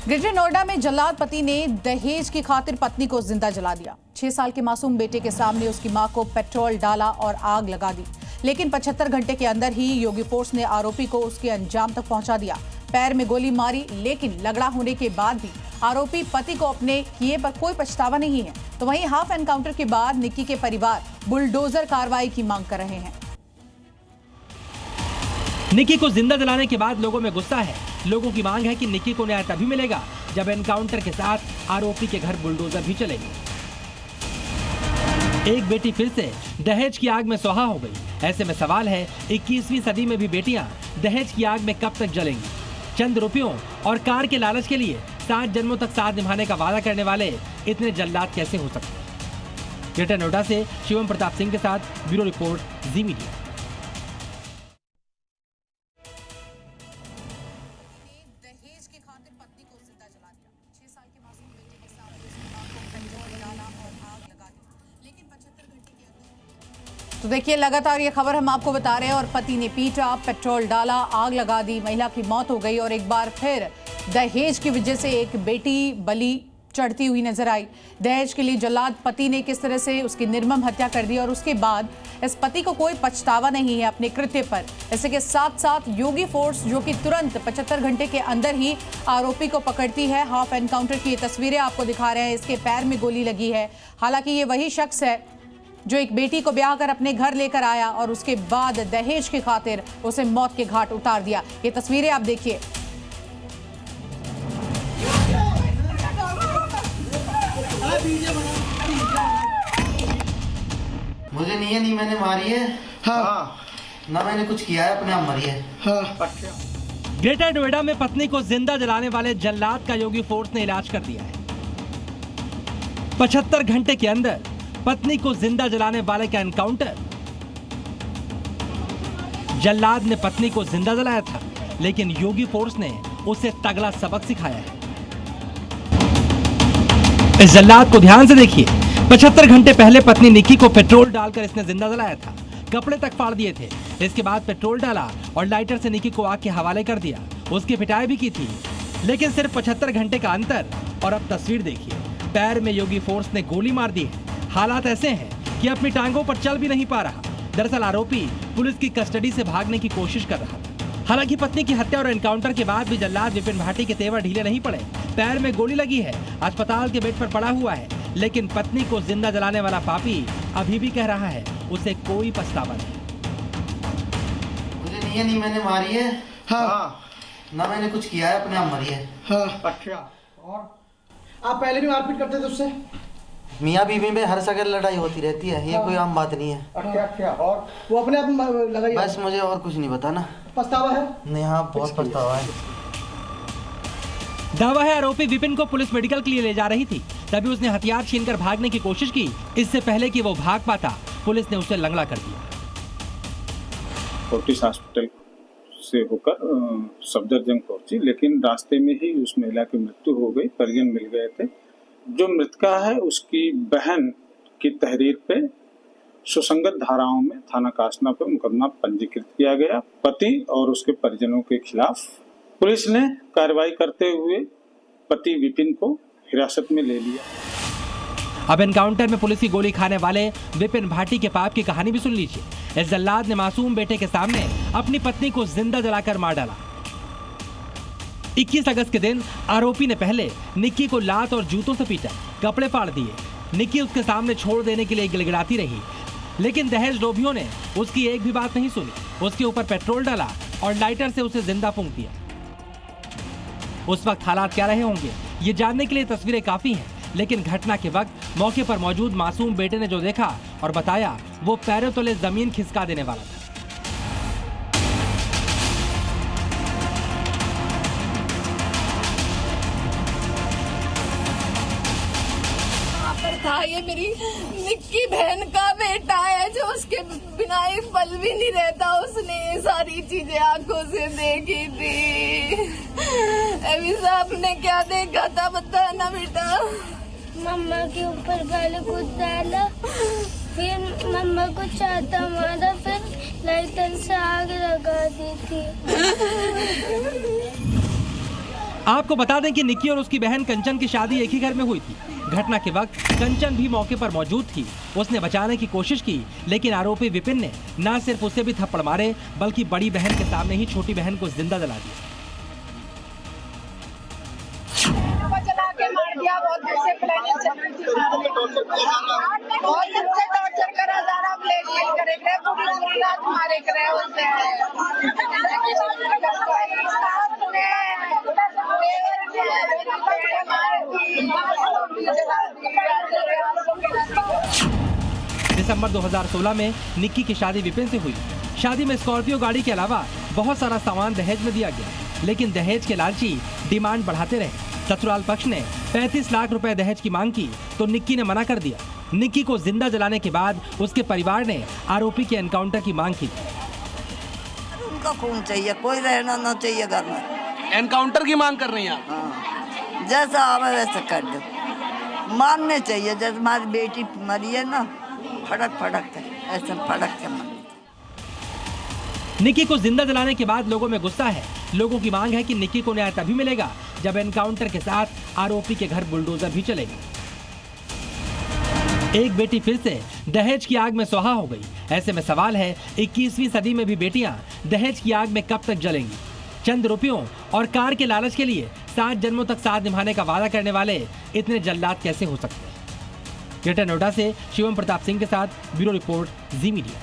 Greater Noida में जल्लाद पति ने दहेज की खातिर पत्नी को जिंदा जला दिया। 6 साल के मासूम बेटे के सामने उसकी मां को पेट्रोल डाला और आग लगा दी, लेकिन 75 घंटे के अंदर ही योगी फोर्स ने आरोपी को उसके अंजाम तक पहुंचा दिया। पैर में गोली मारी, लेकिन लगड़ा होने के बाद भी आरोपी पति को अपने किए पर कोई पछतावा नहीं है। तो वहीं हाफ एनकाउंटर के बाद निक्की के परिवार बुलडोजर कार्रवाई की मांग कर रहे हैं। निक्की को जिंदा जलाने के बाद लोगों में गुस्सा है। लोगों की मांग है कि निक्की को न्याय तभी मिलेगा जब एनकाउंटर के साथ आरोपी के घर बुलडोजर भी चलेगी। एक बेटी फिर से दहेज की आग में सुहा हो गई। ऐसे में सवाल है, 21वीं सदी में भी बेटियां दहेज की आग में कब तक जलेंगी? चंद रुपयों और कार के लालच के लिए 7 जन्मों तक साथ निभाने का वादा करने वाले इतने जल्लाद कैसे हो सकते हैं? ग्रेटर नोएडा से शिवम प्रताप सिंह के साथ ब्यूरो रिपोर्ट, जी मीडिया। दहेज की खातिर पत्नी को जिंदा जला दिया। 6 साल के मासूम बेटे के सामने उसकी मां को पेट्रोल डाला और आग लगा दी, लेकिन 75 घंटे के अंदर। तो देखिए, लगातार ये खबर हम आपको बता रहे हैं। और पति ने पीटा, पेट्रोल डाला, आग लगा दी, महिला की मौत हो गई। और एक बार फिर दहेज की वजह से एक बेटी बलि चढ़ती हुई नजर आई। दहेज के लिए जल्लाद पति ने किस तरह से उसकी निर्मम हत्या कर दी, और उसके बाद इस पति को कोई पछतावा नहीं है अपने कृत्य पर। इसी के साथ साथ योगी फोर्स जो कि तुरंत 75 घंटे के अंदर ही आरोपी को पकड़ती है। हाफ एनकाउंटर की ये तस्वीरें आपको दिखा रहे हैं। इसके पैर में गोली लगी है। हालांकि ये वही शख्स है जो एक बेटी को ब्याह कर अपने घर लेकर आया और उसके बाद दहेज की खातिर उसे मौत के घाट उतार दिया। ये तस्वीरें आप देखिए। मुझे नहीं मैंने मारी है। हाँ। ना मैंने कुछ किया है, अपने आप मरी है। हाँ। ग्रेटर नोएडा में पत्नी को जिंदा जलाने वाले जल्लाद का योगी फोर्स ने इलाज कर दिया है। 75 घंटे के अंदर पत्नी को जिंदा जलाने वाले का एनकाउंटर। जल्लाद ने पत्नी को जिंदा जलाया था, लेकिन योगी फोर्स ने उसे तगड़ा सबक सिखाया है। इस जल्लाद को ध्यान से देखिए। 75 घंटे पहले पत्नी निक्की को पेट्रोल डालकर इसने जिंदा जलाया था। कपड़े तक फाड़ दिए थे। इसके बाद पेट्रोल डाला और लाइटर से निक्की को आग के हवाले कर दिया। उसकी पिटाई भी की थी, लेकिन सिर्फ 75 घंटे का अंतर। और अब तस्वीर देखिए, पैर में योगी फोर्स ने गोली मार दी है। हालात ऐसे हैं कि अपनी टांगों पर चल भी नहीं पा रहा। दरअसल आरोपी पुलिस की कस्टडी से भागने की कोशिश कर रहा था। हालांकि पत्नी की हत्या और एनकाउंटर के बाद भी जल्लाद विपिन भाटी के तेवर ढीले नहीं पड़े। पैर में गोली लगी है, अस्पताल के बेड पर पड़ा हुआ है, लेकिन पत्नी को जिंदा जलाने वाला पापी अभी भी कह रहा है उसे कोई पछतावा नहीं। मुझे नहीं मैंने मारी है। हाँ। ना मैंने कुछ किया है, अपने आप मरी है। हाँ। अच्छा। और आप पहले भी मारपीट करते थे उससे? मियाँ बीवी में हर जगह लड़ाई होती रहती है, ये कोई आम बात नहीं है। अच्छा। और वो अपने आप लगाई? बस मुझे और कुछ नहीं पता ना। पछतावा है? नहीं, हाँ बहुत पछतावा है। दावा है आरोपी विपिन को पुलिस मेडिकल के लिए ले जा रही थी, तभी उसने हथियार छीनकर भागने की कोशिश की। इससे पहले कि वो भाग पाता, पुलिस ने उसे लंगड़ा कर दिया। फोर्टिस हॉस्पिटल से होकर सफदरजंग पहुंची, लेकिन रास्ते में ही उस महिला की मृत्यु हो गई। परिजन मिल गए थे। जो मृतका है उसकी बहन की तहरीर पे सुसंगत धाराओं में थाना कासना पे मुकदमा पंजीकृत किया गया। पति और उसके परिजनों के खिलाफ पुलिस ने कार्रवाई करते हुए पति विपिन को हिरासत में ले लिया। अब एनकाउंटर में पुलिस की गोली खाने वाले विपिन भाटी के पाप की कहानी भी सुन लीजिए। इस जल्लाद ने मासूम बेटे के सामने अपनी पत्नी को जिंदा जलाकर मार डाला। 21 अगस्त के दिन आरोपी ने पहले निक्की को लात और जूतों से पीटा, कपड़े फाड़ दिए। निक्की उसके सामने छोड़ देने के लिए गिड़गिड़ाती रही, लेकिन दहेज लोभियों ने उसकी एक भी बात नहीं सुनी। उसके ऊपर पेट्रोल डाला और लाइटर से उसे जिंदा फूंक दिया। उस वक्त हालात क्या रहे होंगे, ये जानने के लिए तस्वीरें काफी हैं, लेकिन घटना के वक्त मौके पर मौजूद मासूम बेटे ने जो देखा और बताया, वो पैरों तले जमीन खिसका देने वाला था। था ये मेरी निक्की बहन का बेटा है, जो उसके बिना एक पल भी नहीं रहता। उसने ये सारी चीजें आंखों से देखी थी। अभी साहब ने क्या देखा था बता ना बेटा? मम्मा के ऊपर पहले कुछ डाला, फिर मम्मा को चाहता मारा, फिर लाइटर से आग लगा दी थी। आपको बता दें कि निक्की और उसकी बहन कंचन की शादी एक ही घर में हुई थी। घटना के वक्त कंचन भी मौके पर मौजूद थी। उसने बचाने की कोशिश की, लेकिन आरोपी विपिन ने न सिर्फ उसे भी थप्पड़ मारे बल्कि बड़ी बहन के सामने ही छोटी बहन को जिंदा जला दिया। जला के मार दिया। बहुत देर से प्लानिंग चल रही थी, बहुत दिन से टॉर्चर करा जा रहा, ब्लैकमेल करे गए, पूरी रात मारे गए उसे। दिसंबर 2016 में निक्की की शादी विपिन से हुई। शादी में स्कॉर्पियो गाड़ी के अलावा बहुत सारा सामान दहेज में दिया गया, लेकिन दहेज के लालची डिमांड बढ़ाते रहे। ससुराल पक्ष ने 35 लाख रुपए दहेज की मांग की तो निक्की ने मना कर दिया। निक्की को जिंदा जलाने के बाद उसके परिवार ने आरोपी के एनकाउंटर की मांग की। उनका खून चाहिए, कोई रहना ना चाहिए घर में। एनकाउंटर की मांग कर रही हैं आप? हाँ, जैसा आवे वैसा कर दो। मानने चाहिए, जैसे हमारी बेटी मरी है ना, फड़क फड़क है, ऐसे फड़क के मरी। निक्की को जिंदा जलाने के बाद लोगों में गुस्सा है। लोगों की मांग है कि निक्की को न्याय तभी मिलेगा जब एनकाउंटर के साथ आरोपी के घर बुलडोजर भी चलेगा। एक बेटी फिर से दहेज की आग में सुहा हो गई। ऐसे में सवाल है, 21वीं सदी में भी बेटियां दहेज की आग में कब तक जलेंगी? चंद रुपयों और कार के लालच के लिए 7 जन्मों तक साथ निभाने का वादा करने वाले इतने जल्लाद कैसे हो सकते हैं? ग्रेटर नोएडा से शिवम प्रताप सिंह के साथ ब्यूरो रिपोर्ट, जी मीडिया।